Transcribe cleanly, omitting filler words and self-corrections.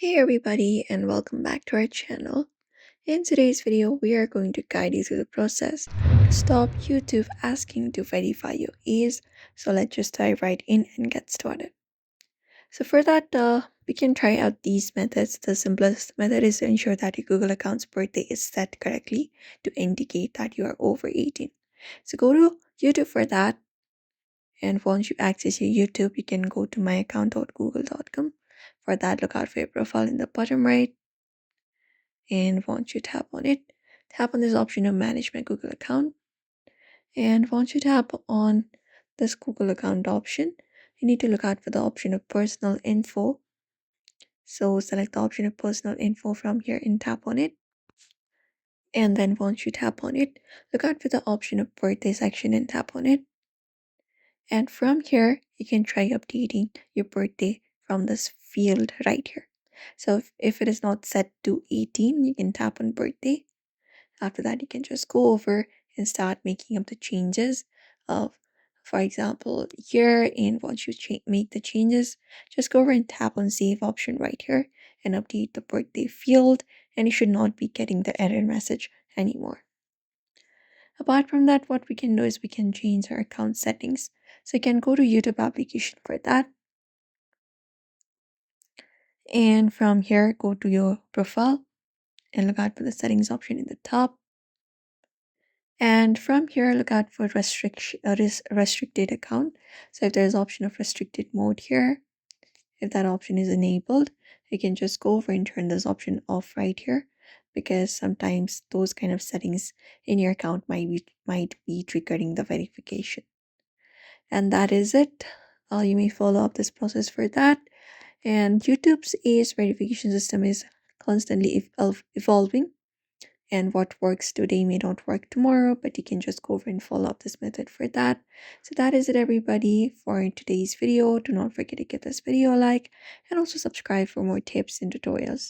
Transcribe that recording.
Hey everybody, and welcome back to our channel. In today's video, we are going to guide you through the process to stop YouTube asking to verify your age. So let's just dive right in and get started. So for that, we can try out these methods. The simplest method is to ensure that your Google account's birthday is set correctly to indicate that you are over 18. So go to YouTube for that, and once you access your YouTube, you can go to myaccount.google.com. For that, look out for your profile in the bottom right. And once you tap on it, tap on this option of manage my Google account. And once you tap on this Google account option, you need to look out for the option of personal info. So select the option of personal info from here and tap on it. And then once you tap on it, look out for the option of birthday section and tap on it. And from here, you can try updating your birthday from this field right here. So if it is not set to 18, you can tap on birthday. After that, you can just go over and start making up the changes of, for example, year. And once you make the changes, just go over and tap on save option right here and update the birthday field. And you should not be getting the error message anymore. Apart from that, what we can do is we can change our account settings. So you can go to YouTube application for that. And from here, go to your profile and look out for the settings option in the top. And from here, look out for restricted account. So if there's option of restricted mode here, if that option is enabled, you can just go over and turn this option off right here, because sometimes those kind of settings in your account might be triggering the verification. And that is it. You may follow up this process for that. And YouTube's age verification system is constantly evolving, and what works today may not work tomorrow, but you can just go over and follow up this method for that. So that is it, everybody, for today's video. Do not forget to give this video a like and also subscribe for more tips and tutorials.